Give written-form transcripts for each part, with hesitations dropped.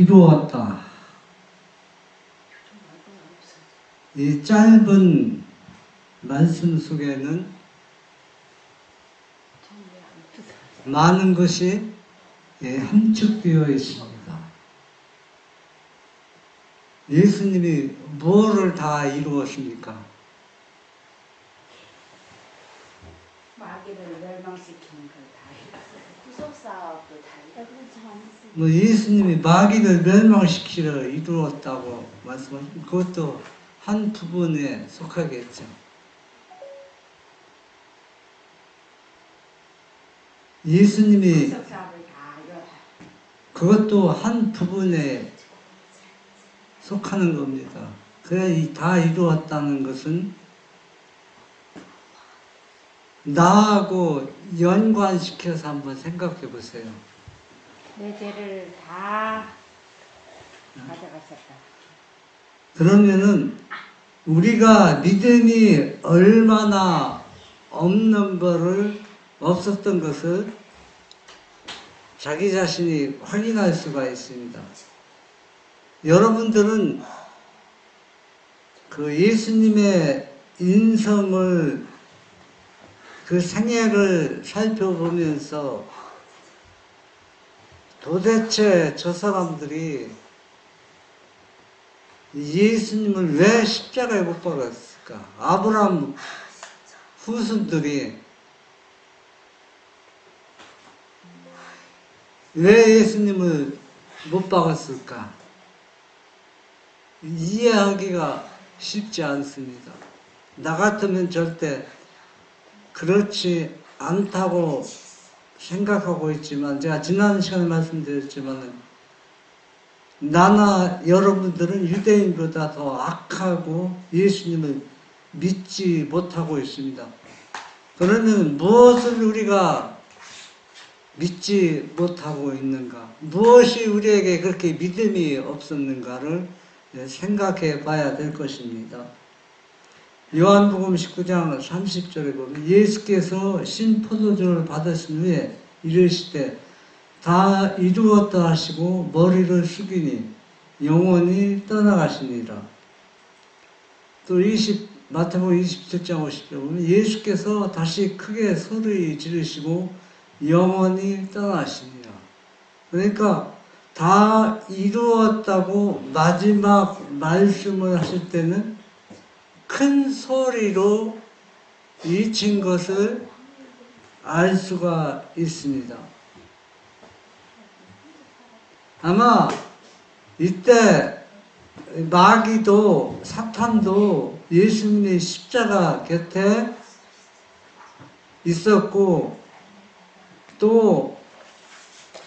이루었다. 이 짧은 말씀 속에는 많은 것이 함축되어 있습니다. 예수님이 뭐를 다 이루었습니까? 마귀를 멸망시키는 걸 다 했어요. 구속사업도 다 했어요. 뭐 예수님이 마귀를 멸망시키려 이루었다고 말씀하시면 그것도 한 부분에 속하겠죠. 예수님이 구속사업을 다 이뤄. 그것도 한 부분에 속하는 겁니다. 그래 다 이루었다는 것은 나하고 연관시켜서 한번 생각해 보세요. 내 죄를 다 가져가셨다. 그러면은 우리가 믿음이 얼마나 없었던 것을 자기 자신이 확인할 수가 있습니다. 여러분들은 그 예수님의 인성을 그 생애를 살펴보면서 도대체 저 사람들이 예수님을 왜 십자가에 못 박았을까? 아브라함 후손들이 왜 예수님을 못 박았을까? 이해하기가 쉽지 않습니다. 나 같으면 절대 그렇지 않다고 생각하고 있지만, 제가 지난 시간에 말씀드렸지만, 나나 여러분들은 유대인보다 더 악하고 예수님을 믿지 못하고 있습니다. 그러면 무엇을 우리가 믿지 못하고 있는가? 무엇이 우리에게 그렇게 믿음이 없었는가를 생각해 봐야 될 것입니다. 요한복음 19장 30절에 보면 예수께서 신포도주를 받으신 후에 이르시되 다 이루었다 하시고 머리를 숙이니 영원히 떠나가시니라. 또 마태복음 27장 50절 보면 예수께서 다시 크게 소리 지르시고 영원히 떠나시니라. 그러니까 다 이루었다고 마지막 말씀을 하실 때는 큰 소리로 외친 것을 알 수가 있습니다. 아마 이때 마귀도 사탄도 예수님의 십자가 곁에 있었고, 또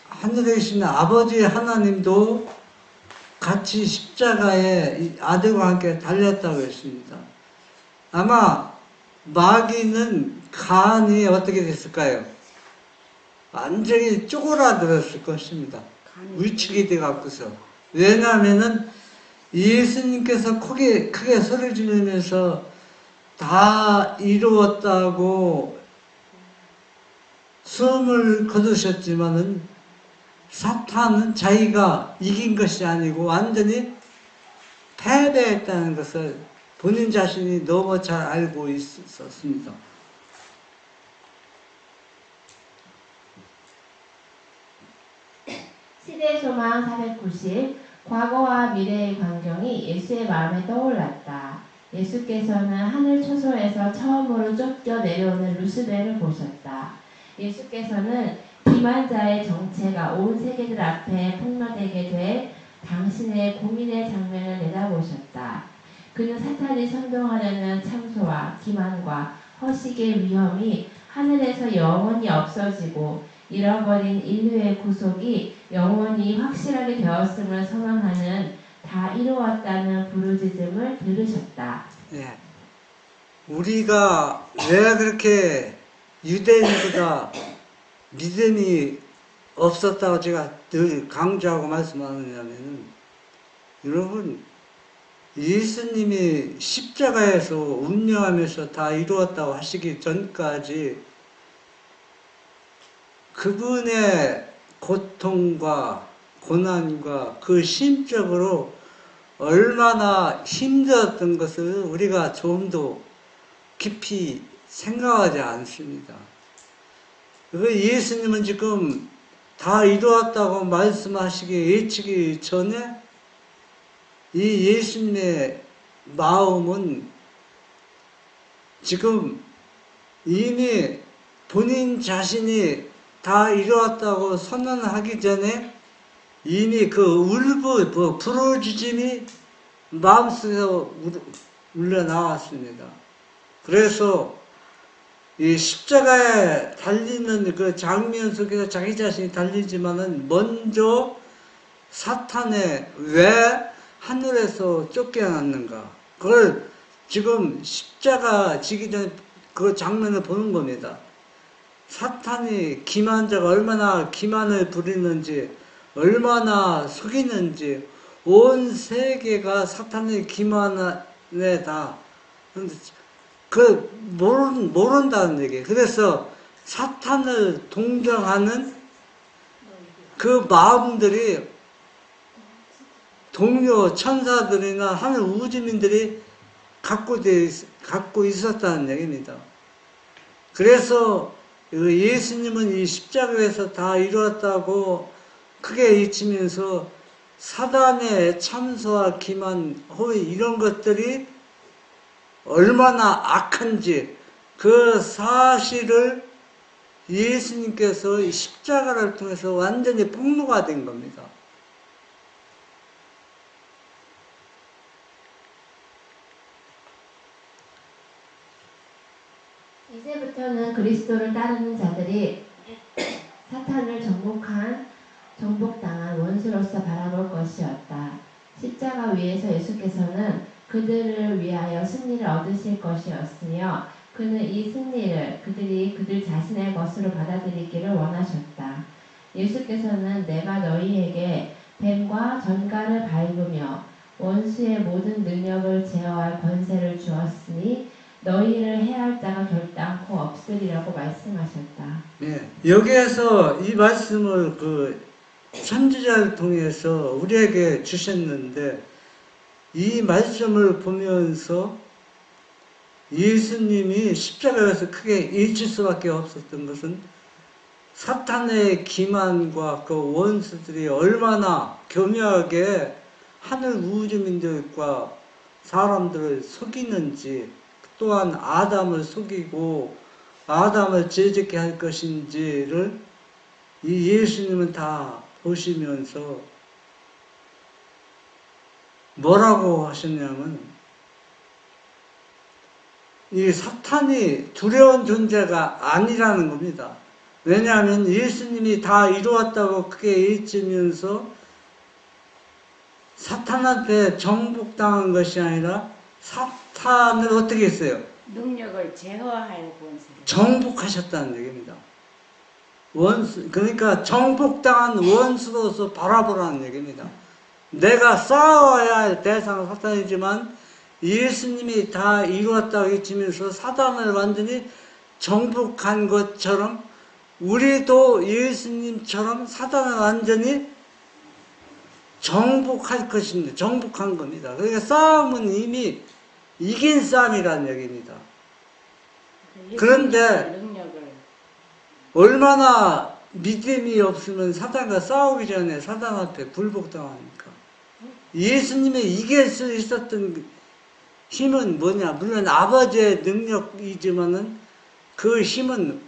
하늘에 계신 아버지 하나님도 같이 십자가에 아들과 함께 달렸다고 했습니다. 아마 마귀는 간이 어떻게 됐을까요? 완전히 쪼그라들었을 것입니다. 위축이 돼갖고서. 왜냐하면은 예수님께서 크게 소리 지르면서 다 이루었다고 숨을 거두셨지만은 사탄은 자기가 이긴 것이 아니고 완전히 패배했다는 것을 본인 자신이 너무 잘 알고 있었습니다. 시대소망 490 과거와 미래의 광경이 예수의 마음에 떠올랐다. 예수께서는 하늘 초소에서 처음으로 쫓겨 내려오는 루스벨을 보셨다. 예수께서는 기만자의 정체가 온 세계들 앞에 폭로되게 돼 당신의 고민의 장면을 내다보셨다. 그는 사탄이 선동하려는 참소와 기만과 허식의 위험이 하늘에서 영원히 없어지고 잃어버린 인류의 구속이 영원히 확실하게 되었음을 선언하는 다 이루었다는 부르짖음을 들으셨다. 네. 우리가 왜 그렇게 유대인보다 믿음이 없었다고 제가 늘 강조하고 말씀하느냐면, 여러분, 예수님이 십자가에서 운명하면서 다 이루었다고 하시기 전까지 그분의 고통과 고난과 그 심적으로 얼마나 힘들었던 것을 우리가 좀 더 깊이 생각하지 않습니다. 예수님은 지금 다 이루었다고 말씀하시기 예측이 전에 이 예수님의 마음은 지금 이미 본인 자신이 다 이루었다고 선언하기 전에 이미 그 울부, 부르짖음이 마음속에서 울려 나왔습니다. 그래서 이 십자가에 달리는 그 장면 속에서 자기 자신이 달리지만은 먼저 사탄에 왜 하늘에서 쫓겨났는가? 그걸 지금 십자가 지기 전에 그 장면을 보는 겁니다. 사탄이 기만자가 얼마나 기만을 부리는지, 얼마나 속이는지, 온 세계가 사탄의 기만에 다 모른다는 얘기예요. 그래서 사탄을 동정하는 그 마음들이 동료 천사들이나 하늘 우주민들이 갖고 있었다는 얘기입니다. 그래서 예수님은 이 십자가에서 다 이루었다고 크게 외치면서 사단의 참소와 기만, 호의 이런 것들이 얼마나 악한지 그 사실을 예수님께서 이 십자가를 통해서 완전히 폭로가 된 겁니다. 이제부터는 그리스도를 따르는 자들이 사탄을 정복당한 원수로서 바라볼 것이었다. 십자가 위에서 예수께서는 그들을 위하여 승리를 얻으실 것이었으며 그는 이 승리를 그들이 그들 자신의 것으로 받아들이기를 원하셨다. 예수께서는 내가 너희에게 뱀과 전갈을 밟으며 원수의 모든 능력을 제어할 권세를 주었으니 너희를 해할 자가 결단코 없으리라고 말씀하셨다. 네, 여기에서 이 말씀을 그 선지자를 통해서 우리에게 주셨는데 이 말씀을 보면서 예수님이 십자가에서 크게 잊을 수밖에 없었던 것은 사탄의 기만과 그 원수들이 얼마나 교묘하게 하늘 우주민들과 사람들을 속이는지, 또한 아담을 속이고 아담을 죄짓게 할 것인지를 이 예수님은 다 보시면서 뭐라고 하셨냐면 이 사탄이 두려운 존재가 아니라는 겁니다. 왜냐하면 예수님이 다 이루었다고 크게 외치면서 사탄한테 정복당한 것이 아니라 사탄을 어떻게 했어요? 능력을 제어할 권세를 정복하셨다는 얘기입니다. 원수, 그러니까 정복당한 원수로서 바라보라는 얘기입니다. 내가 싸워야 할 대상은 사탄이지만 예수님이 다 이루었다고 외치면서 사단을 완전히 정복한 것처럼 우리도 예수님처럼 사단을 완전히 정복할 것입니다. 정복한 겁니다. 그러니까 싸움은 이미 이긴 싸움이라는 얘기입니다. 그런데 능력을 얼마나 믿음이 없으면 사단과 싸우기 전에 사단 앞에 굴복당합니까? 예수님의 이길 수 있었던 힘은 뭐냐? 물론 아버지의 능력이지만은 그 힘은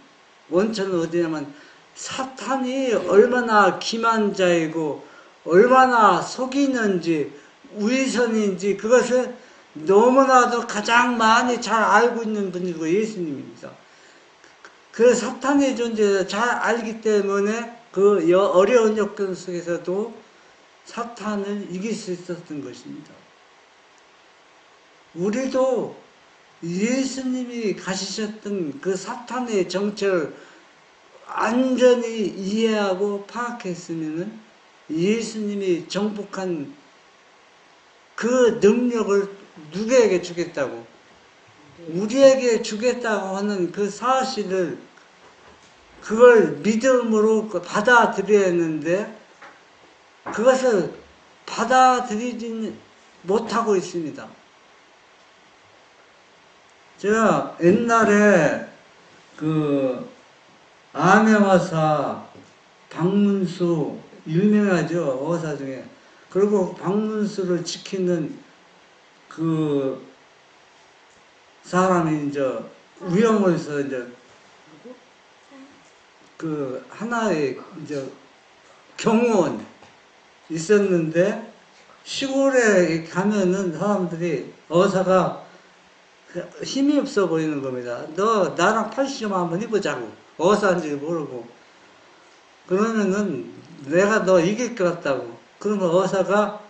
원천은 어디냐면 사탄이 얼마나 기만자이고 얼마나 속이는지 위선인지 그것을 너무나도 가장 많이 잘 알고 있는 분이고 예수님입니다. 그 사탄의 존재를 잘 알기 때문에 그 어려운 역경 속에서도 사탄을 이길 수 있었던 것입니다. 우리도 예수님이 가지셨던 그 사탄의 정체를 완전히 이해하고 파악했으면 예수님이 정복한 그 능력을 누구에게 주겠다고? 우리에게 주겠다고 하는 그 사실을 그걸 믿음으로 받아들여야 했는데 그것을 받아들이지 못하고 있습니다. 제가 옛날에 그 암행어사 박문수 유명하죠, 어사 중에. 그리고 박문수를 지키는 그 사람이 이제 우영에서 이제 그 하나의 이제 경호원 있었는데, 시골에 가면은 사람들이 어사가 힘이 없어 보이는 겁니다. 너 나랑 팔씨름 한번 해보자고. 어사인지 모르고. 그러면은 내가 너 이길 것 같다고. 그러면 어사가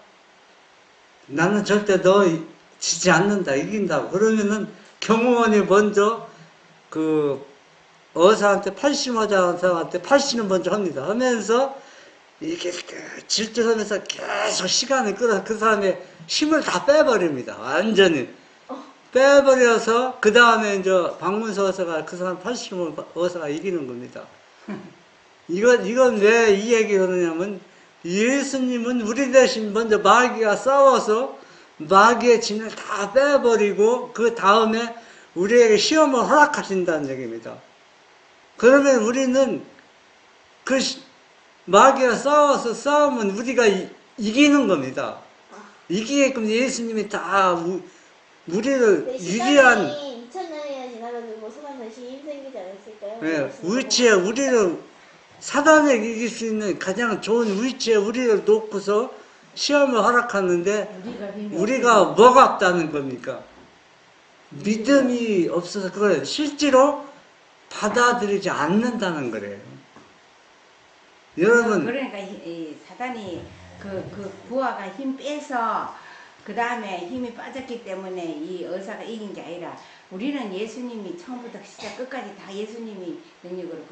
나는 절대 너 지지 않는다, 이긴다고. 그러면은 경호원이 먼저 그 어사한테 팔씨름하자는 사람한테 팔씨름 먼저 합니다. 하면서 이렇게 질주하면서 계속 시간을 끌어서 그 사람의 힘을 다 빼버립니다. 완전히. 빼버려서 그 다음에 이제 박문서 어사가 그 사람 팔씨름 어사가 이기는 겁니다. 이건 왜 이 얘기를 하느냐면, 예수님은 우리 대신 먼저 마귀와 싸워서 마귀의 진을 다 빼버리고 그 다음에 우리에게 시험을 허락하신다는 얘기입니다. 그러면 우리는 그 마귀와 싸워서 싸우면 우리가 이기는 겁니다. 이기게끔 예수님이 다 우리를 유리한, 2000년이나 지나면 뭐 소만 다시 힘 생기지 않았을까요? 네, 위치에 우리를, 사단에 이길 수 있는 가장 좋은 위치에 우리를 놓고서 시험을 허락하는데 우리가 뭐가 없다는 겁니까? 믿음이 없어서 그걸 실제로 받아들이지 않는다는 거래요. 여러분, 그러니까 이 사단이 그 부하가 힘 빼서 그 다음에 힘이 빠졌기 때문에 이 의사가 이긴 게 아니라, 우리는 예수님이 처음부터 시작 끝까지 다 예수님이 능력으로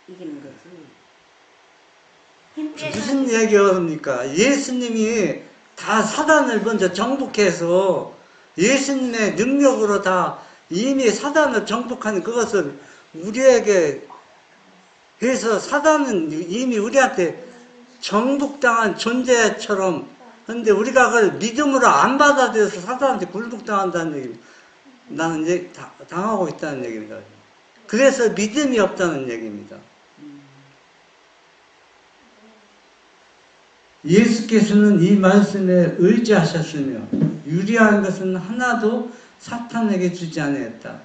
이기는 거지. 힘 빼서 무슨 얘기합니까? 예수님이 다 사단을 먼저 정복해서 예수님의 능력으로 다 이미 사단을 정복하는 그것을 우리에게 해서, 사단은 이미 우리한테 정복당한 존재처럼, 근데 우리가 그걸 믿음으로 안 받아들여서 사단한테 굴복당한다는 얘기입니다. 나는 이제 당하고 있다는 얘기입니다. 그래서 믿음이 없다는 얘기입니다. 예수께서는 이 말씀에 의지하셨으며 유리한 것은 하나도 사탄에게 주지 않았다.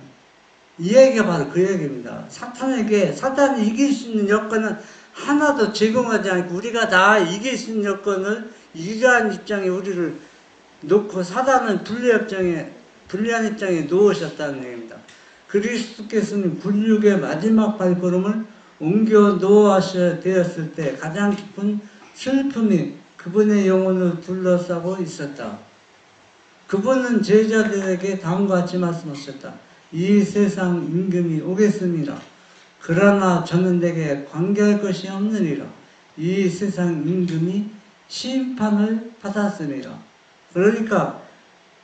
이 얘기가 바로 그 얘기입니다. 사단이 이길 수 있는 여건은 하나도 제공하지 않고 우리가 다 이길 수 있는 여건을 유리한 입장에 우리를 놓고 사단은 불리한 입장에 놓으셨다는 얘기입니다. 그리스도께서는 굴육의 마지막 발걸음을 옮겨 놓으셔야 되었을 때 가장 깊은 슬픔이 그분의 영혼을 둘러싸고 있었다. 그분은 제자들에게 다음과 같이 말씀하셨다. 이 세상 임금이 오겠습니다. 그러나 저는 내게 관계할 것이 없느니라. 이 세상 임금이 심판을 받았습니다. 그러니까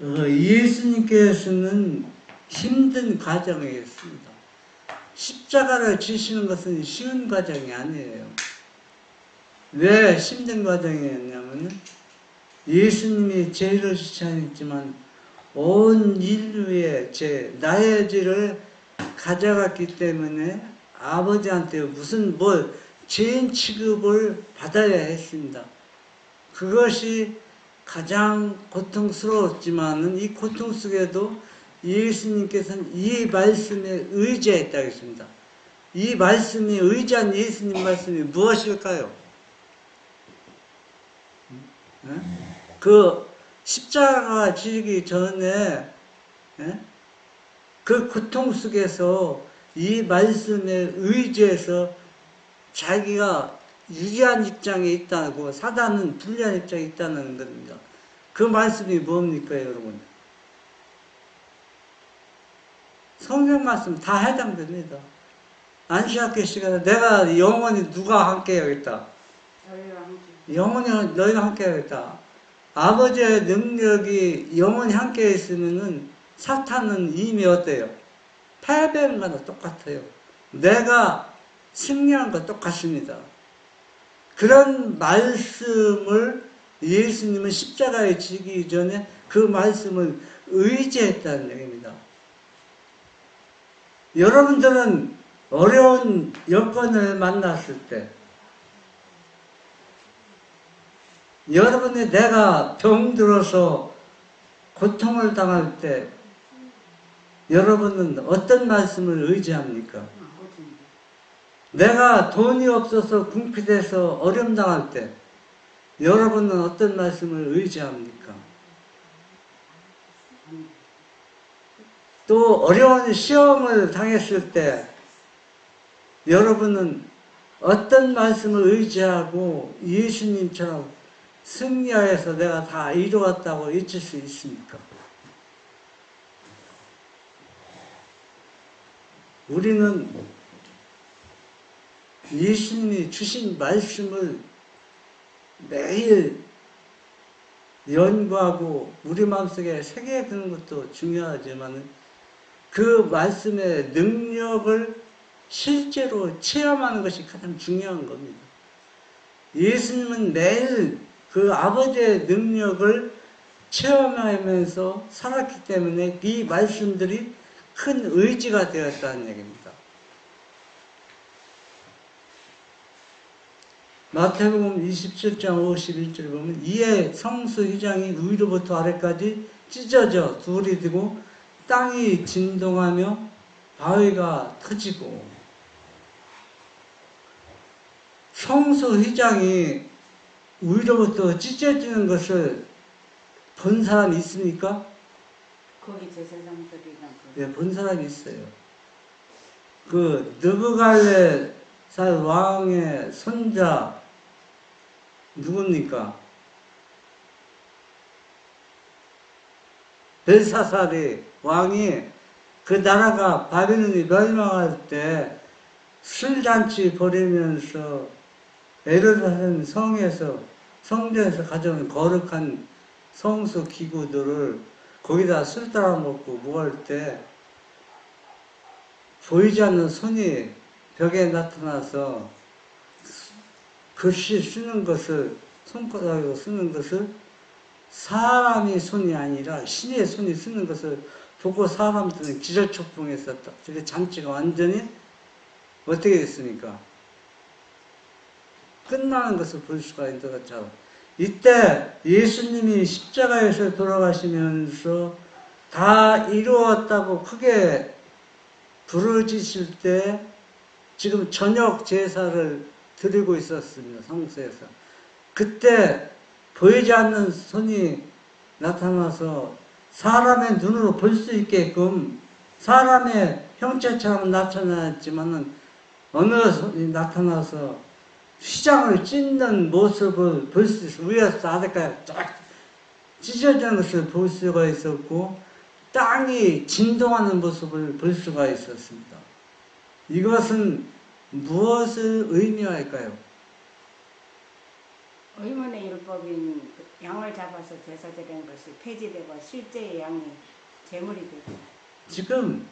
예수님께서는 힘든 과정이었습니다. 십자가를 지시는 것은 쉬운 과정이 아니에요. 왜 힘든 과정이었냐면, 예수님이 죄를 지셨지만 온 인류의 나의 죄를 가져갔기 때문에 아버지한테 죄인 취급을 받아야 했습니다. 그것이 가장 고통스러웠지만은 이 고통 속에도 예수님께서는 이 말씀에 의지했다고 했습니다. 이 말씀에 의지한 예수님 말씀이 무엇일까요? 그 십자가 지기 전에 그 고통 속에서 이 말씀에 의지해서 자기가 유리한 입장에 있다고, 사단은 불리한 입장에 있다는 겁니다. 그 말씀이 뭡니까, 여러분? 성경 말씀 다 해당됩니다. 안식학교 시간에 내가 영원히 누가 함께 해야겠다. 영원히 너희가 함께 해야겠다. 아버지의 능력이 영원히 함께 있으면은 사탄은 이미 어때요? 패배한 거나 똑같아요. 내가 승리한 거 똑같습니다. 그런 말씀을 예수님은 십자가에 지기 전에 그 말씀을 의지했다는 얘기입니다. 여러분들은 어려운 여건을 만났을 때, 여러분이 내가 병들어서 고통을 당할 때 여러분은 어떤 말씀을 의지합니까? 내가 돈이 없어서 궁핍해서 어려움 당할 때 여러분은 어떤 말씀을 의지합니까? 또 어려운 시험을 당했을 때 여러분은 어떤 말씀을 의지하고 예수님처럼 승리하여서 내가 다 이루었다고 외칠 수 있습니까? 우리는 예수님이 주신 말씀을 매일 연구하고 우리 마음속에 새겨두는 것도 중요하지만 그 말씀의 능력을 실제로 체험하는 것이 가장 중요한 겁니다. 예수님은 매일 그 아버지의 능력을 체험하면서 살았기 때문에 이 말씀들이 큰 의지가 되었다는 얘기입니다. 마태복음 27장 51절에 보면 이에 성수 휘장이 위로부터 아래까지 찢어져 둘이 되고 땅이 진동하며 바위가 터지고, 성수 휘장이 위로부터 찢어지는 것을 본 사람이 있습니까? 거기 제사장들이랑 네, 본 사람이 있어요. 그 느부갈네살 왕의 손자 누굽니까? 벨사살이 왕이 그 나라가 바빌론이 멸망할 때 술잔치 벌이면서 예루살렘 성전에서 가져온 거룩한 성수 기구들을 거기다 술 따라 먹고 먹을 때 보이지 않는 손이 벽에 나타나서 글씨 쓰는 것을, 손가락으로 쓰는 것을 사람의 손이 아니라 신의 손이 쓰는 것을 보고 사람들은 기절초풍했었다. 그래서 잔치가 완전히 어떻게 됐습니까? 끝나는 것을 볼 수가 있는 것처럼, 이때 예수님이 십자가에서 돌아가시면서 다 이루었다고 크게 부르짖을 때 지금 저녁 제사를 드리고 있었습니다. 성수에서. 그때 보이지 않는 손이 나타나서 사람의 눈으로 볼 수 있게끔 사람의 형체처럼 나타났지만은 어느 손이 나타나서 휘장을 찢는 모습을 볼 수 있어요. 위에서 아래까지 쫙 찢어지는 것을 볼 수가 있었고 땅이 진동하는 모습을 볼 수가 있었습니다. 이것은 무엇을 의미할까요? 의문의 율법인 양을 잡아서 제사 드리는 것이 폐지되고 실제의 양이 제물이 되고, 지금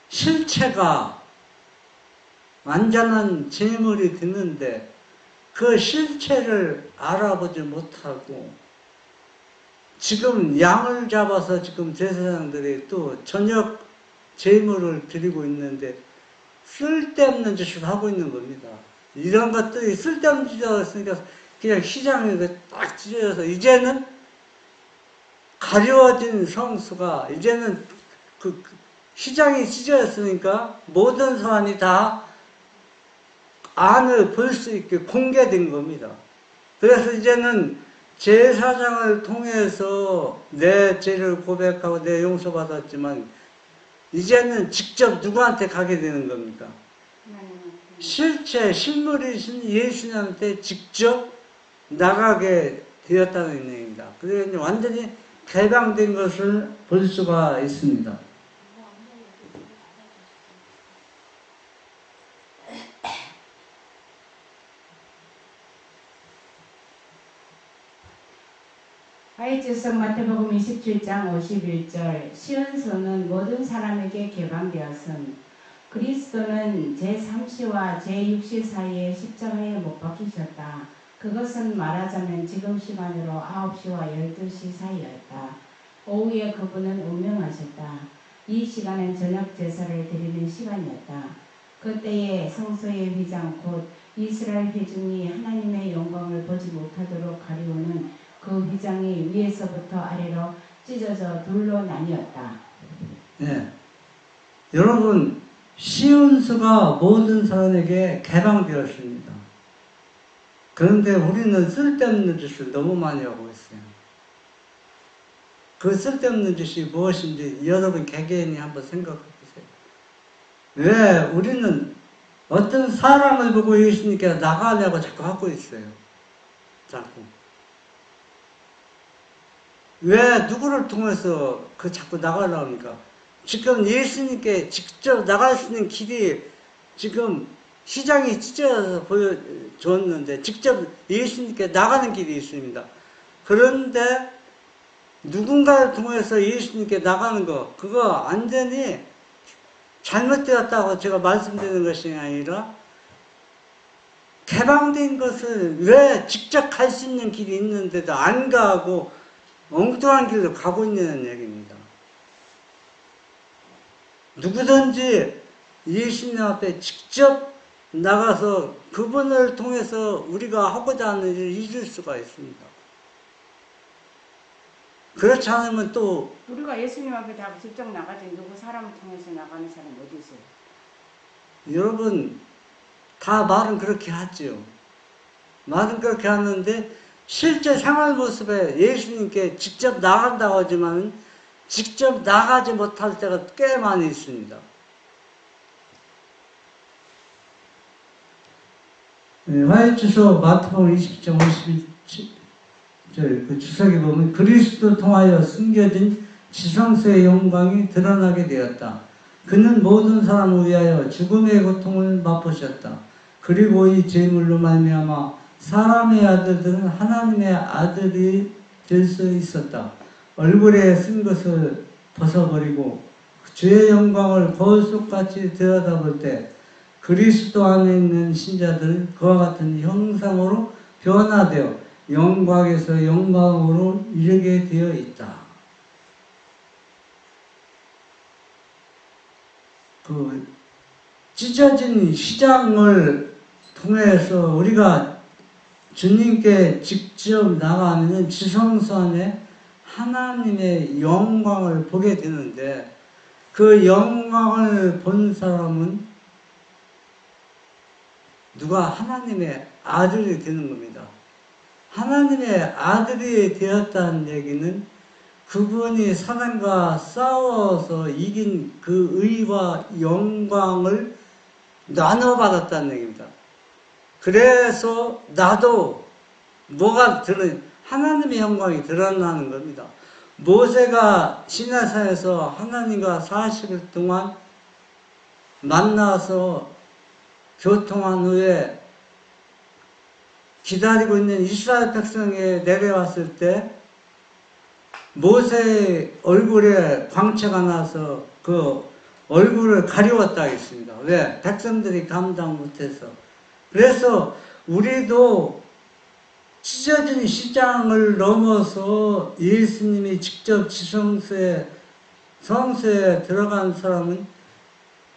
실체가 완전한 제물이 되는데 그 실체를 알아보지 못하고 지금 양을 잡아서 지금 제사장들이 또 저녁 제물을 드리고 있는데 쓸데없는 짓을 하고 있는 겁니다. 이런 것들이 쓸데없는 짓을 했으니까 그냥 휘장에 딱 찢어져서 이제는 가려워진 성수가, 이제는 그 휘장이 찢어졌으니까 모든 사람이 다 안을 볼 수 있게 공개된 겁니다. 그래서 이제는 제사장을 통해서 내 죄를 고백하고 내 용서받았지만 이제는 직접 누구한테 가게 되는 겁니까? 실체, 실물이신 예수님한테 직접 나가게 되었다는 얘기입니다. 그래서 완전히 개방된 것을 볼 수가 있습니다. 하이즈성 마태복음 27장 51절 시은서는 모든 사람에게 개방되었음 그리스도는 제3시와 제6시 사이에 십자가에 못 박히셨다. 그것은 말하자면 지금 시간으로 9시와 12시 사이였다. 오후에 그분은 운명하셨다. 이 시간은 저녁 제사를 드리는 시간이었다. 그때에 성소의 휘장 곧 이스라엘 회중이 하나님의 영광을 보지 못하도록 가리우는 그 휘장이 위에서부터 아래로 찢어져 둘로 나뉘었다. 네. 여러분, 시온수가 모든 사람에게 개방되었습니다. 그런데 우리는 쓸데없는 짓을 너무 많이 하고 있어요. 그 쓸데없는 짓이 무엇인지 여러분 개개인이 한번 생각해 보세요. 왜 우리는 어떤 사람을 보고 예수님께 나가려고 자꾸 하고 있어요. 자꾸. 왜 누구를 통해서 그 자꾸 나가려고 합니까? 지금 예수님께 직접 나갈 수 있는 길이 지금 시장이 찢어져서 보여줬는데 직접 예수님께 나가는 길이 있습니다. 그런데 누군가를 통해서 예수님께 나가는 거, 그거 완전히 잘못되었다고 제가 말씀드리는 것이 아니라 개방된 것을 왜 직접 갈 수 있는 길이 있는데도 안 가고 엉뚱한 길로 가고 있는 얘기입니다. 누구든지 예수님 앞에 직접 나가서 그분을 통해서 우리가 하고자 하는 일을 이룰 수가 있습니다. 그렇지 않으면 또 우리가 예수님 앞에 다 직접 나가지 누구 사람을 통해서 나가는 사람이 어디 있어요? 여러분 다 말은 그렇게 하죠. 말은 그렇게 하는데 실제 생활 모습에 예수님께 직접 나간다고 하지만 직접 나가지 못할 때가 꽤 많이 있습니다. 화해주소 마태복음 20장 51절 그 주석에 보면 그리스도 통하여 숨겨진 지성소의 영광이 드러나게 되었다. 그는 모든 사람을 위하여 죽음의 고통을 맛보셨다. 그리고 이 제물로 말미암아 사람의 아들들은 하나님의 아들이 될 수 있었다. 얼굴에 쓴 것을 벗어버리고 주의 영광을 거울 속같이 들여다볼 때 그리스도 안에 있는 신자들은 그와 같은 형상으로 변화되어 영광에서 영광으로 이르게 되어 있다. 그 찢어진 시장을 통해서 우리가 주님께 직접 나가면 지성소 안에 하나님의 영광을 보게 되는데 그 영광을 본 사람은 누가 하나님의 아들이 되는 겁니다. 하나님의 아들이 되었다는 얘기는 그분이 사단과 싸워서 이긴 그 의와 영광을 나눠받았다는 얘기입니다. 그래서 나도 뭐가 하나님의 영광이 드러나는 겁니다. 모세가 시내산에서 하나님과 40일 동안 만나서 교통한 후에 기다리고 있는 이스라엘 백성에 내려왔을 때 모세의 얼굴에 광채가 나서 그 얼굴을 가리웠다 했습니다. 왜? 백성들이 감당 못해서. 그래서 우리도 찢어진 시장을 넘어서 예수님이 직접 지성소에 성소에 들어간 사람은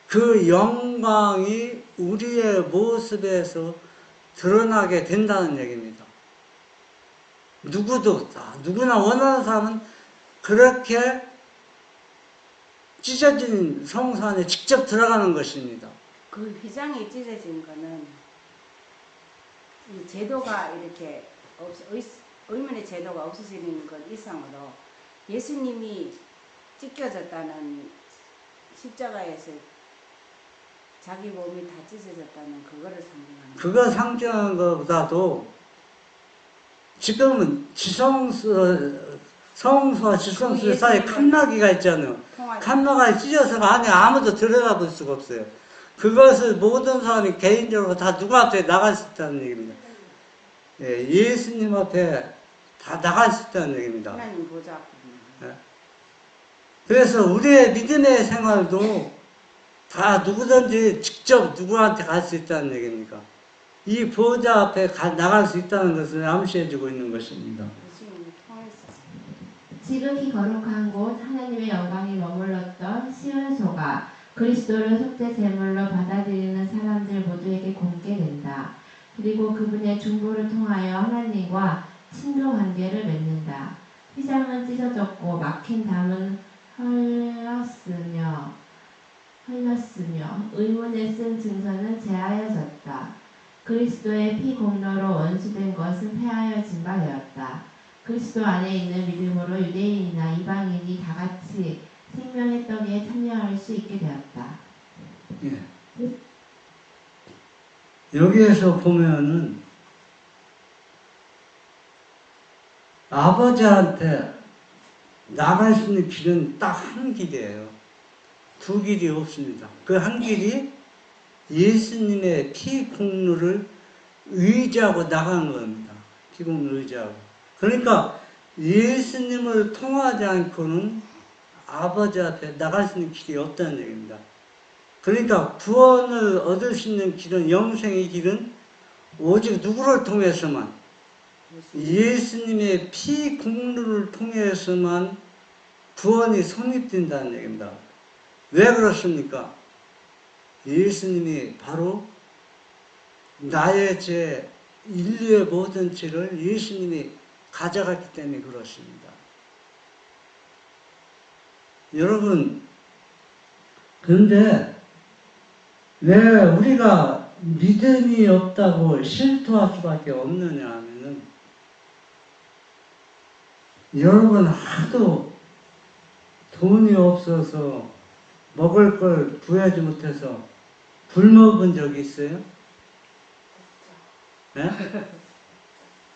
그 영광이 우리의 모습에서 드러나게 된다는 얘기입니다. 누구나 원하는 사람은 그렇게 찢어진 성소 안에 직접 들어가는 것입니다. 그 휘장이 찢어진 거는 이 제도가 이렇게 의문의 제도가 없어지는 것 이상으로 예수님이 찢겨졌다는 십자가에서 자기 몸이 다 찢어졌다는 그거를 상징하는 그거 상징하는 것보다도 지금은 성소와 지성소 사이에 칸막이가 있잖아요. 칸막이가 찢어서 안에 아무도 들여다볼 수가 없어요. 그것을 모든 사람이 개인적으로 다 누구 앞에 나갈 수 있다는 얘기입니다. 예, 예수님 앞에 다 나갈 수 있다는 얘기입니다. 하나님 보좌. 예. 그래서 우리의 믿음의 생활도 다 누구든지 직접 누구한테 갈 수 있다는 얘기입니까? 이 보호자 앞에 나갈 수 있다는 것을 암시해주고 있는 것입니다. 예수님을 통해서 지극히 거룩한 곳 하나님의 영광이 머물렀던 시온소가 그리스도를 속죄 제물로 받아들이는 사람들 모두에게 공개된다. 그리고 그분의 중보를 통하여 하나님과 친교 관계를 맺는다. 휘장은 찢어졌고 막힌 담은 흘렸으며 의문에 쓴 증서는 제하여졌다. 그리스도의 피 공로로 원수된 것은 폐하여진 바 되었다. 그리스도 안에 있는 믿음으로 유대인이나 이방인이 다 같이 생명의 떡에 참여할 수 있게 되었다. 예. 여기에서 보면은 아버지한테 나갈 수 있는 길은 딱 한 길이에요. 두 길이 없습니다. 그 한 길이 예수님의 피 공로를 의지하고 나가는 겁니다. 피 공로를 의지하고. 그러니까 예수님을 통하지 않고는 아버지 앞에 나갈 수 있는 길이 없다는 얘기입니다. 그러니까 구원을 얻을 수 있는 길은, 영생의 길은 오직 누구를 통해서만, 예수님의 피 공로를 통해서만 구원이 성립된다는 얘기입니다. 왜 그렇습니까? 예수님이 바로 나의 죄, 인류의 모든 죄를 예수님이 가져갔기 때문에 그렇습니다. 여러분, 그런데 왜 우리가 믿음이 없다고 실토할 수밖에 없느냐 하면은, 여러분 하도 돈이 없어서 먹을 걸 구하지 못해서 굶어본 적이 있어요? 네?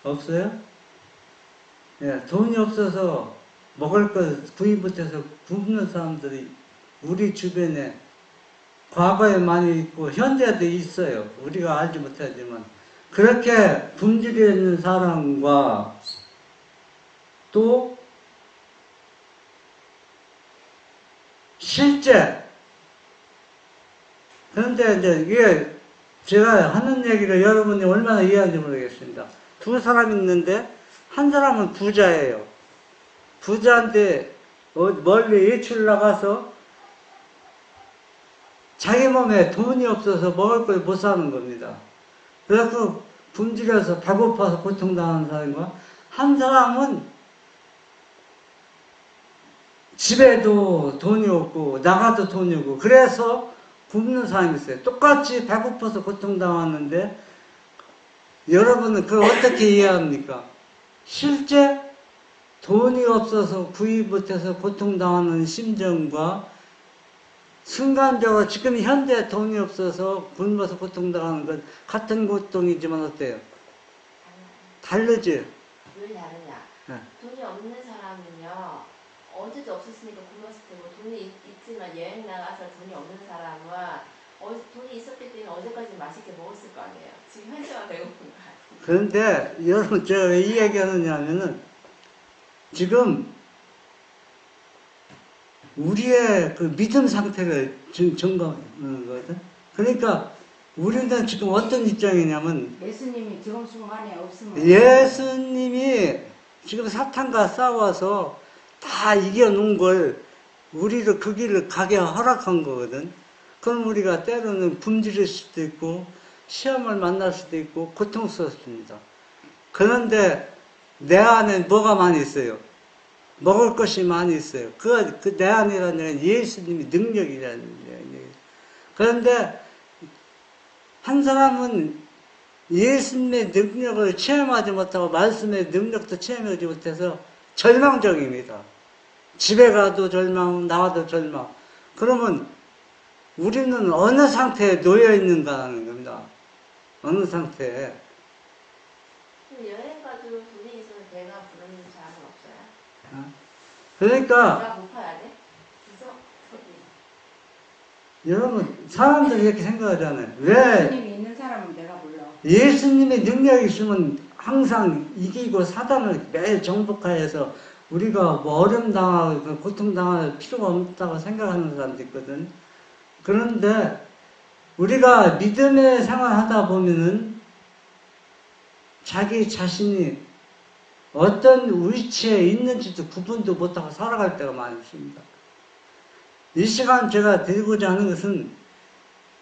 없어요? 예, 돈이 없어서 먹을 걸 구입 못해서 굶는 사람들이 우리 주변에 과거에 많이 있고 현재도 있어요. 우리가 알지 못하지만. 그렇게 굶주려 있는 사람과 또 실제, 그런데 이제 이게 제가 하는 얘기를 여러분이 얼마나 이해하는지 모르겠습니다. 두 사람이 있는데 한 사람은 부자예요. 부자인데 멀리 외출 나가서 자기 몸에 돈이 없어서 먹을 걸 못 사는 겁니다. 그래서 굶주려서 배고파서 고통당하는 사람과, 한 사람은 집에도 돈이 없고 나가도 돈이 없고 그래서 굶는 사람이 있어요. 똑같이 배고파서 고통당하는데 여러분은 그걸 어떻게 이해합니까? 실제 돈이 없어서 구입 못해서 고통당하는 심정과 순간적으로 지금 현재 돈이 없어서 굶어서 고통당하는 건 같은 고통이지만 어때요? 다르지? 왜 다르냐? 네. 돈이 없는 사람은요, 어제도 없었으니까 굶었을 테고, 돈이 있지만 여행 나가서 돈이 없는 사람은 돈이 있었기 때문에 어제까지 맛있게 먹었을 거 아니에요. 지금 현재만 배고픈 거 아니에요. 그런데 여러분, 제가 왜 이 얘기 하느냐면은 지금 우리의 그 믿음 상태를 점검하는 거거든. 그러니까 우리는 지금 어떤 입장이냐면, 예수님이 지금 순간에 없으면 예수님이 지금 사탄과 싸워서 다 이겨놓은 걸 우리를 그 길을 가게 허락한 거거든. 그럼 우리가 때로는 굶주릴 수도 있고 시험을 만날 수도 있고 고통스럽습니다. 그런데 내 안에 뭐가 많이 있어요? 먹을 것이 많이 있어요. 그 내 안이라는 얘기는 예수님이 능력이라는 얘기예요. 그런데 한 사람은 예수님의 능력을 체험하지 못하고 말씀의 능력도 체험하지 못해서 절망적입니다. 집에 가도 절망, 나와도 절망. 그러면 우리는 어느 상태에 놓여 있는가라는 겁니다. 어느 상태에. 여행 가도 돈이 있어서 배가 부르는 사람은 없어요? 그러니까 배가 고파야 돼? 그죠? 여러분, 사람들이 이렇게 생각하잖아요. 왜 예수님이 있는 사람은 내가 불러. 예수님의 능력이 있으면 항상 이기고 사단을 매일 정복하여서 우리가 뭐 어려움 당하고 고통 당할 필요가 없다고 생각하는 사람도 있거든. 그런데 우리가 믿음의 생활하다 보면은 자기 자신이 어떤 위치에 있는지도 구분도 못하고 살아갈 때가 많이 있습니다. 이 시간 제가 드리고자 하는 것은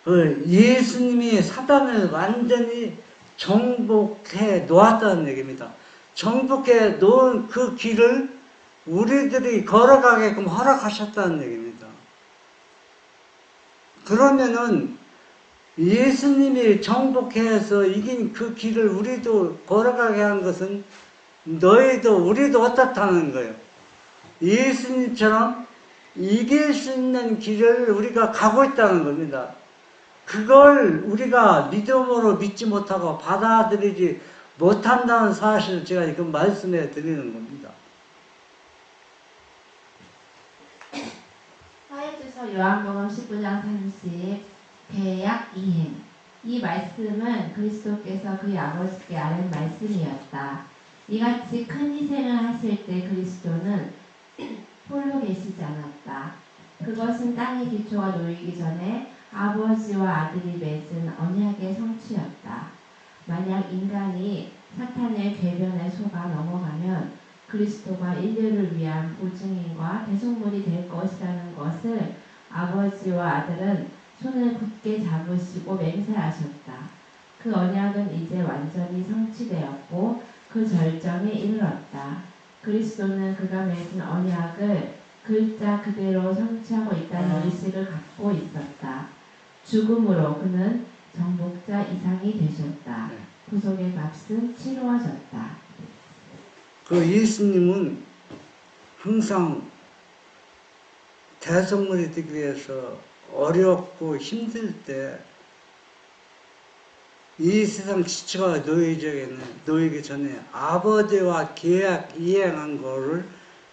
그 예수님이 사단을 완전히 정복해 놓았다는 얘기입니다. 정복해 놓은 그 길을 우리들이 걸어가게끔 허락하셨다는 얘기입니다. 그러면은 예수님이 정복해서 이긴 그 길을 우리도 걸어가게 한 것은 너희도 우리도 어떻다는 거예요. 예수님처럼 이길 수 있는 길을 우리가 가고 있다는 겁니다. 그걸 우리가 믿음으로 믿지 못하고 받아들이지 못한다는 사실을 제가 지금 말씀해 드리는 겁니다. 사회주서 요한복음 19장 30 계약 이행. 이 말씀은 그리스도께서 그의 아버지께 아는 말씀이었다. 이같이 큰 희생을 하실 때 그리스도는 홀로 계시지 않았다. 그것은 땅의 기초가 놓이기 전에 아버지와 아들이 맺은 언약의 성취였다. 만약 인간이 사탄의 궤변에 속아 넘어가면 그리스도가 인류를 위한 보증인과 대속물이 될 것이라는 것을 아버지와 아들은 손을 굳게 잡으시고 맹세하셨다. 그 언약은 이제 완전히 성취되었고 그 절정에 이르렀다. 그리스도는 그가 맺은 언약을 글자 그대로 성취하고 있다는 의식을 갖고 있었다. 죽음으로 그는 정복자 이상이 되셨다. 구속의 값은 치루어졌다. 그 예수님은 항상 대속물이 되기 위해서 어렵고 힘들 때 이 세상 지체가 놓이기 전에 아버지와 계약 이행한 거를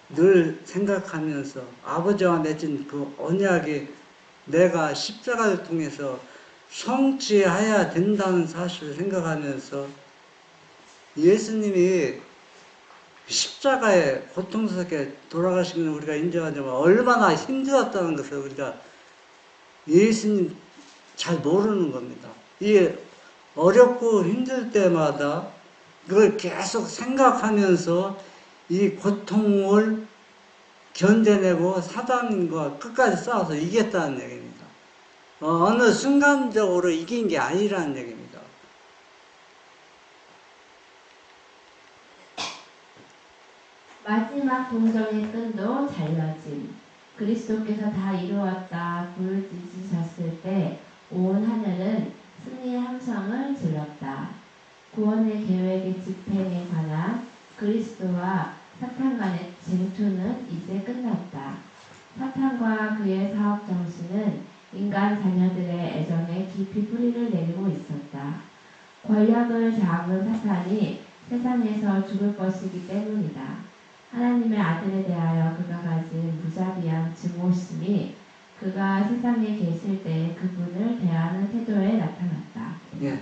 늘 생각하면서 아버지와 맺은 그 언약이 내가 십자가를 통해서 성취해야 된다는 사실을 생각하면서 예수님이 십자가에 고통스럽게 돌아가시는 우리가 인정하지만 얼마나 힘들었다는 것을 우리가 예수님 잘 모르는 겁니다. 이게 어렵고 힘들 때마다 그걸 계속 생각하면서 이 고통을 견뎌내고 사단과 끝까지 싸워서 이겼다는 얘기입니다. 어느 순간적으로 이긴 게 아니라는 얘기입니다. 마지막 동정의 끈도 잘려짐. 그리스도께서 다 이루었다 부르짖으셨을 때 온 하늘은 승리의 함성을 질렀다. 구원의 계획의 집행에 관한 그리스도와 사탄 간의 쟁투는 이제 끝났다. 사탄과 그의 사업 정신은 인간 자녀들의 애정에 깊이 뿌리를 내리고 있었다. 권력을 잡은 사탄이 세상에서 죽을 것이기 때문이다. 하나님의 아들에 대하여 그가 가진 무자비한 증오심이 그가 세상에 계실 때 그분을 대하는 태도에 나타났다. 예,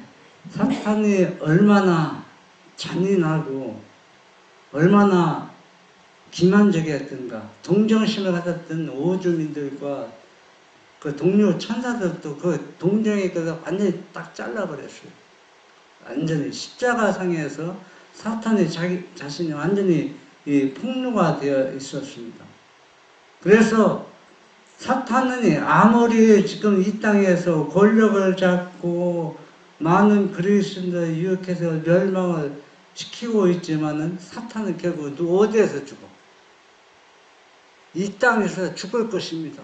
사탄이 얼마나 잔인하고 얼마나 기만적이었던가. 동정심을 가졌던 오주민들과 그 동료 천사들도 그 동정의 끈을 완전히 딱 잘라버렸어요. 완전히 십자가상에서 사탄이 자기 자신이 완전히 폭로가 되어 있었습니다. 그래서 사탄은 아무리 지금 이 땅에서 권력을 잡고 많은 그리스도인들을 유혹해서 멸망을 시키고 있지만은 사탄은 결국 어디에서 죽어? 이 땅에서 죽을 것입니다.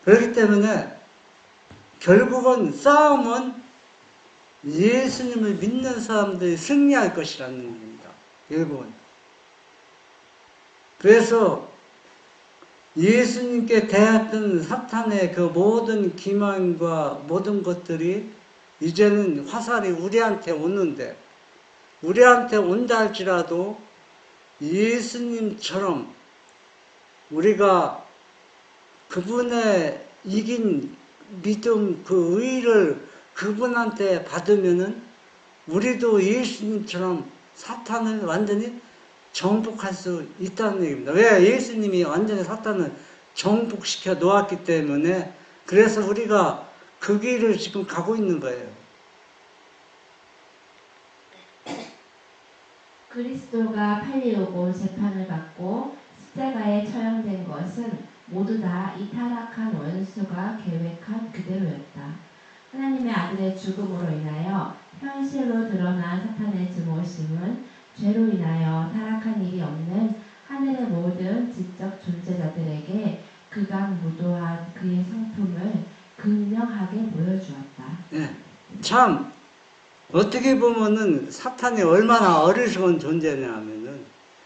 그렇기 때문에 결국은 싸움은 예수님을 믿는 사람들이 승리할 것이라는 겁니다. 결국은. 그래서 예수님께 대했던 사탄의 그 모든 기만과 모든 것들이 이제는 화살이 우리한테 오는데, 우리한테 온다 할지라도 예수님처럼 우리가 그분의 이긴 믿음, 그 의를 그분한테 받으면은 우리도 예수님처럼 사탄을 완전히 정복할 수 있다는 얘기입니다. 왜? 예수님이 완전히 사탄을 정복시켜 놓았기 때문에 그래서 우리가 그 길을 지금 가고 있는 거예요. 그리스도가 팔리오고 재판을 받고 십자가에 처형된 것은 모두 다 이 타락한 원수가 계획한 그대로였다. 하나님의 아들의 죽음으로 인하여 현실로 드러난 사탄의 증오심은 죄로 인하여 타락한 일이 없는 하늘의 모든 지적 존재자들에게 극악무도한 그의 성품을 극명하게 보여주었다. 예. 참 어떻게 보면은 사탄이 얼마나 어리석은 존재냐면은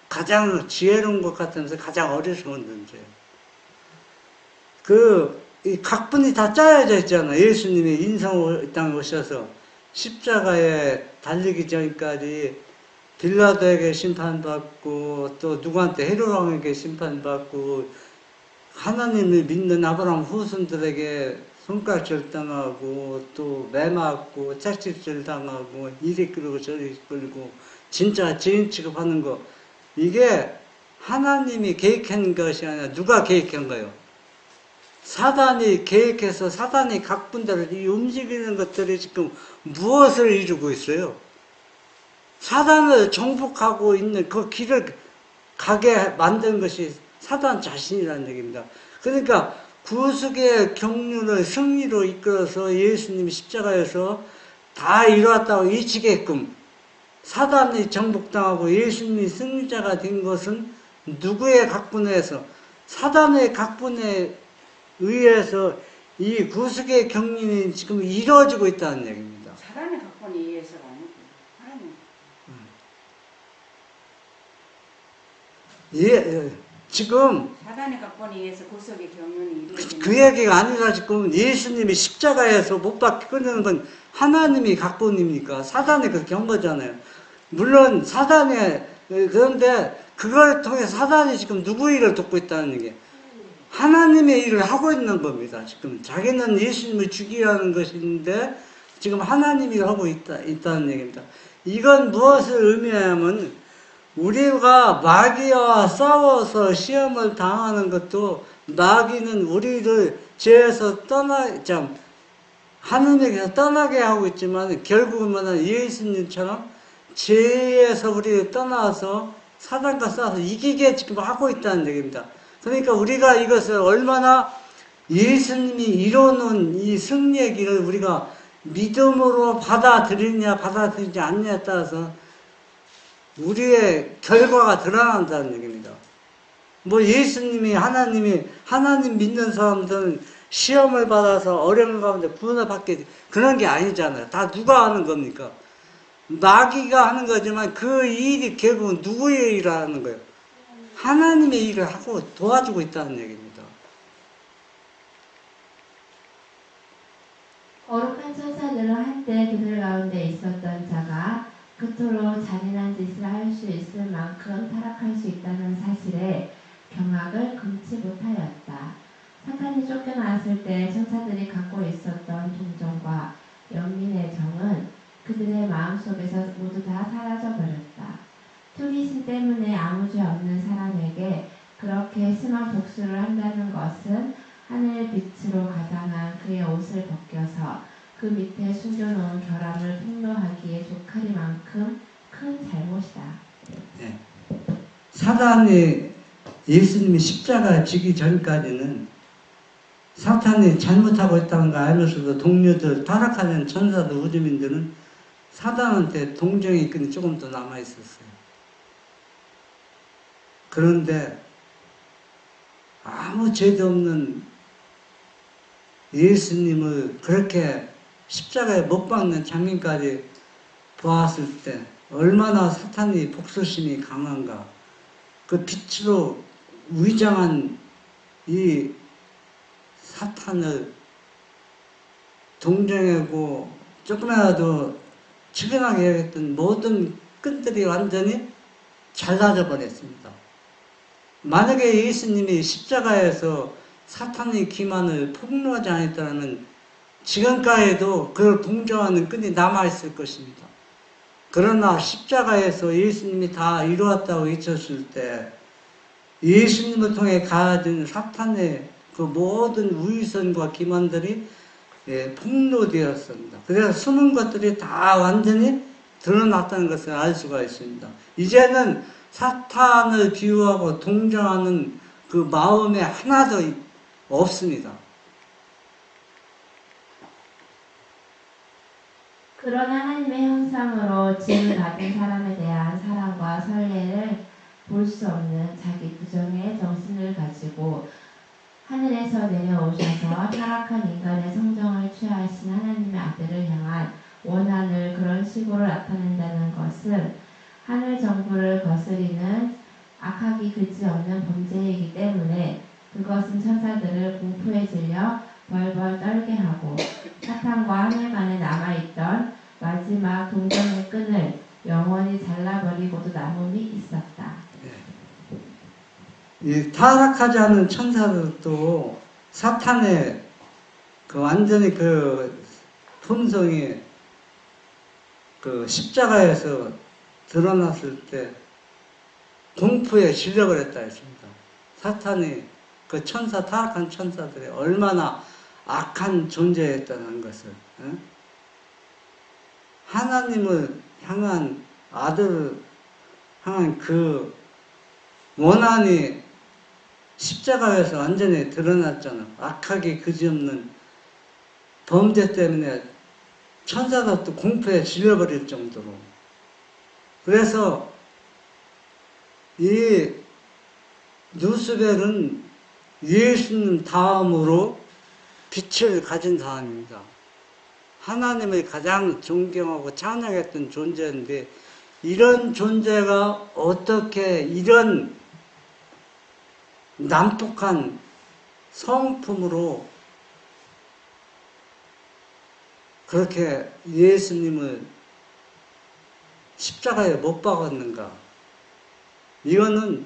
가장 지혜로운 것 같으면서 가장 어리석은 존재예요. 이 각본이 다 짜여져 있잖아. 예수님이 인성 땅에 오셔서 십자가에 달리기 전까지 빌라도에게 심판받고 또 누구한테 헤롯 왕에게 심판받고 하나님을 믿는 아브라함 후손들에게 손가락질 당하고 또 매맞고 짝짓질 당하고 이리 끌고 저리 끌고 진짜 죄인 취급하는 거, 이게 하나님이 계획한 것이 아니라 누가 계획한 거예요? 사단이 계획해서 사단이 각분대로 이 움직이는 것들이 지금 무엇을 이루고 있어요? 사단을 정복하고 있는 그 길을 가게 만든 것이 사단 자신이라는 얘기입니다. 그러니까 구속의 경륜을 승리로 이끌어서 예수님이 십자가에서 다 이루었다고 이치게끔 사단이 정복당하고 예수님이 승리자가 된 것은 누구의 각본에서? 사단의 각본에 의해서 이 구속의 경륜이 지금 이루어지고 있다는 얘기입니다. 사단의 각본에 의해서가 아니고 하나님. 지금 사단의 각본에 의해서 구속의 경륜이 이루어지는 그 얘기가 아니라 지금 예수님이 십자가에서 못 박혀 끊는 건 하나님이 각본입니까? 사단이 그렇게 한 거잖아요. 물론 그런데 그걸 통해 사단이 지금 누구 일을 돕고 있다는 게 하나님의 일을 하고 있는 겁니다. 지금 자기는 예수님을 죽이라는 것인데 지금 하나님이 일을 하고 있다는 얘기입니다. 이건 무엇을 의미하냐면 우리가 마귀와 싸워서 시험을 당하는 것도 마귀는 우리를 죄에서 하느님에게서 떠나게 하고 있지만 결국은 예수님처럼 죄에서 우리를 떠나서 사단과 싸워서 이기게 지금 하고 있다는 얘기입니다. 그러니까 우리가 이것을 얼마나 예수님이 이뤄놓은 이 승리의 길을 우리가 믿음으로 받아들이지 않느냐에 따라서 우리의 결과가 드러난다는 얘기입니다. 하나님 믿는 사람들은 시험을 받아서 어려운 가운데 구원을 받게, 그런 게 아니잖아요. 다 누가 하는 겁니까? 마귀가 하는 거지만 그 일이 결국은 누구의 일을 하는 거예요? 하나님의 일을 하고 도와주고 있다는 얘기입니다. 거룩한 천사들은 한때 그들 가운데 있었던 자가 그토록 잔인한 짓을 할 수 있을 만큼 타락할 수 있다는 사실에 경악을 금치 못하였다. 사탄이 쫓겨났을 때 천사들이 갖고 있었던 동정과 연민의 정은 그들의 마음속에서 모두 다 사라져버렸다. 투기심 때문에 아무 죄 없는 사람에게 그렇게 심한 복수를 한다는 것은 하늘 빛으로 가장한 그의 옷을 벗겨서 그 밑에 숨겨놓은 결함을 폭로하기에 족하리만큼 큰 잘못이다. 네. 사단이 예수님이 십자가에 지기 전까지는 사탄이 잘못하고 있다는 걸 알면서도 동료들, 타락하는 천사들, 우주민들은 사단한테 동정의 끈이 조금 더 남아있었어요. 그런데 아무 죄도 없는 예수님을 그렇게 십자가에 못 박는 장면까지 보았을 때 얼마나 사탄이 복수심이 강한가. 그 빛으로 위장한 이 사탄을 동정하고 조금이라도 측은하게 했던 모든 끈들이 완전히 잘라져 버렸습니다. 만약에 예수님이 십자가에서 사탄의 기만을 폭로하지 않았다면 지금까지도 그걸 동정하는 끈이 남아있을 것입니다. 그러나 십자가에서 예수님이 다 이루었다고 외쳤을 때 예수님을 통해 가진 사탄의 그 모든 우위선과 기만들이 폭로되었습니다. 그래서 숨은 것들이 다 완전히 드러났다는 것을 알 수가 있습니다. 이제는 사탄을 비유하고 동정하는 그 마음에 하나도 없습니다. 그런 하나님의 형상으로 지을 받은 사람에 대한 사랑과 설레를 볼 수 없는 자기 부정의 정신을 가지고 하늘에서 내려오셔서 타락한 인간의 성정을 취하신 하나님의 아들을 향한 원한을 그런 식으로 나타낸다는 것은 하늘 정부를 거스리는 악하기 그지없는 범죄이기 때문에 그것은 천사들을 공포에 질려 벌벌 떨게 하고 사탄과 하늘만에 남아있던 마지막 동정의 끈을 영원히 잘라버리고도 남음이 있었다. 이 타락하지 않은 천사들도 사탄의 그 완전히 그 품성이 그 십자가에서 드러났을 때 공포에 질려버렸다 했습니다. 사탄이 그 천사, 타락한 천사들이 얼마나 악한 존재였다는 것을, 하나님을 향한 아들을 향한 그 원한이 십자가에서 완전히 드러났잖아. 악하기 그지없는 범죄 때문에 천사들도 공포에 질려버릴 정도로. 그래서 이 루스벨은 예수님 다음으로 빛을 가진 사람입니다. 하나님을 가장 존경하고 찬양했던 존재인데 이런 존재가 어떻게 이런 난폭한 성품으로 그렇게 예수님을 십자가에 못 박았는가? 이거는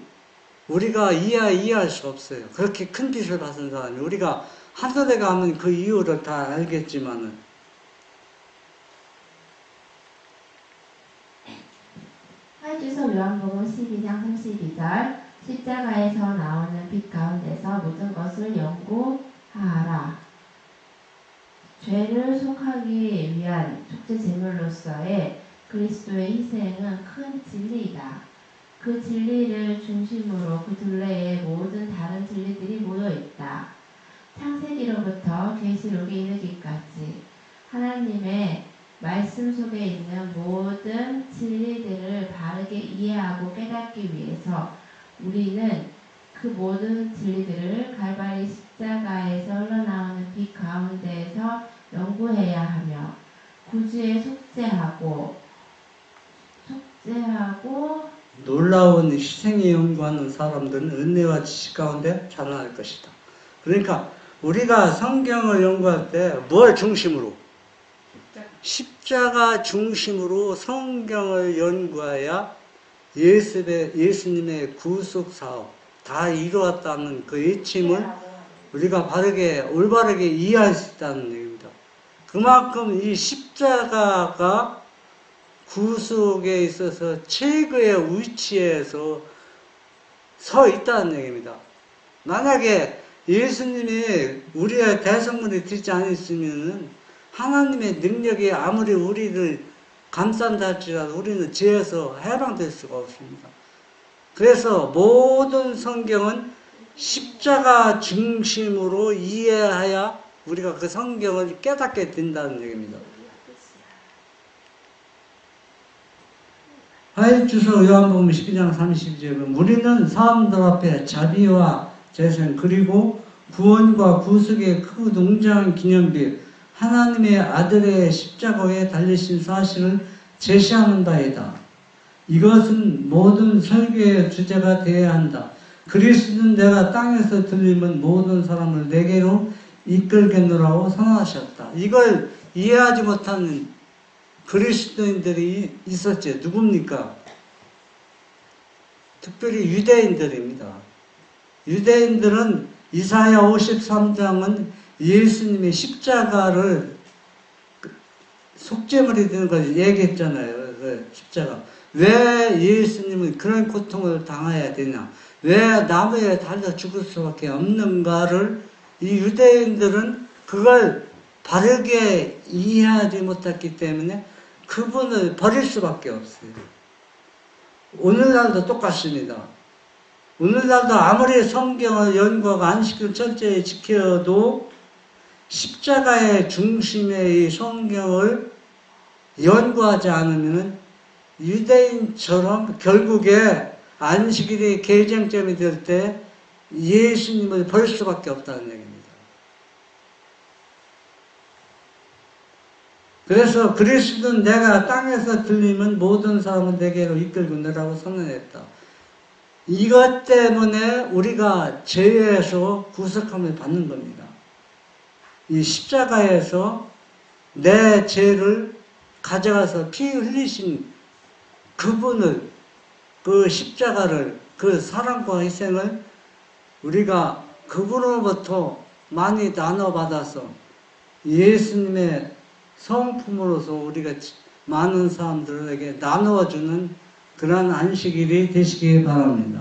우리가 이해할 수 없어요. 그렇게 큰 빛을 받은 사람이 우리가 하늘에 가면 그 이유를 다 알겠지만은 하이주서 요한복음 12장 32절 십자가에서 나오는 빛 가운데서 모든 것을 연구하라. 죄를 속하기 위한 속죄 제물로서의 그리스도의 희생은 큰 진리이다. 그 진리를 중심으로 그 둘레에 모든 다른 진리들이 모여 있다. 창세기로부터 계시록에 이르기까지 하나님의 말씀 속에 있는 모든 진리들을 바르게 이해하고 깨닫기 위해서 우리는 그 모든 진리들을 갈바리 십자가에서 흘러나오는 빛 가운데에서 연구해야 하며 구주에 속죄하고 놀라운 희생에 연구하는 사람들은 은혜와 지식 가운데 자라날 것이다. 그러니까 우리가 성경을 연구할 때 뭘 중심으로? 십자가 중심으로 성경을 연구해야 예수님의 구속 사업 다 이루었다는 그 외침을 우리가 올바르게 이해할 수 있다는 얘기입니다. 그만큼 이 십자가가 구속에 있어서 최고의 위치에서 서 있다는 얘기입니다. 만약에 예수님이 우리의 대성물이 되지 않았으면 하나님의 능력이 아무리 우리를 감싼다 할지라도 우리는 죄에서 해방될 수가 없습니다. 그래서 모든 성경은 십자가 중심으로 이해해야 우리가 그 성경을 깨닫게 된다는 얘기입니다. 하일주서 요한복음 12장 32절은 우리는 사람들 앞에 자비와 재생 그리고 구원과 구속의 크고 농장한 기념비 하나님의 아들의 십자가에 달리신 사실을 제시하는 바이다. 이것은 모든 설교의 주제가 되어야 한다. 그리스도는 내가 땅에서 들리면 모든 사람을 내게로 이끌겠노라고 선언하셨다. 이걸 이해하지 못하는 그리스도인들이 있었지. 누굽니까? 특별히 유대인들입니다. 유대인들은 이사야 53장은 예수님의 십자가를 속죄물이 되는 걸 얘기했잖아요. 그 십자가. 왜 예수님은 그런 고통을 당해야 되냐? 왜 나무에 달려 죽을 수밖에 없는가를 이 유대인들은 그걸 바르게 이해하지 못했기 때문에 그분을 버릴 수밖에 없어요. 오늘날도 똑같습니다. 오늘날도 아무리 성경을 연구하고 안식을 철저히 지켜도 십자가의 중심의 이 성경을 연구하지 않으면 유대인처럼 결국에 안식일이 개정점이 될 때 예수님을 버릴 수밖에 없다는 얘기입니다. 그래서 그리스도는 내가 땅에서 들리면 모든 사람을 내게로 이끌고 내라고 선언했다. 이것 때문에 우리가 죄에서 구속함을 받는 겁니다. 이 십자가에서 내 죄를 가져가서 피 흘리신 그분을, 그 십자가를, 그 사랑과 희생을 우리가 그분으로부터 많이 나눠받아서 예수님의 성품으로서 우리가 많은 사람들에게 나누어주는 그런 안식일이 되시기 바랍니다.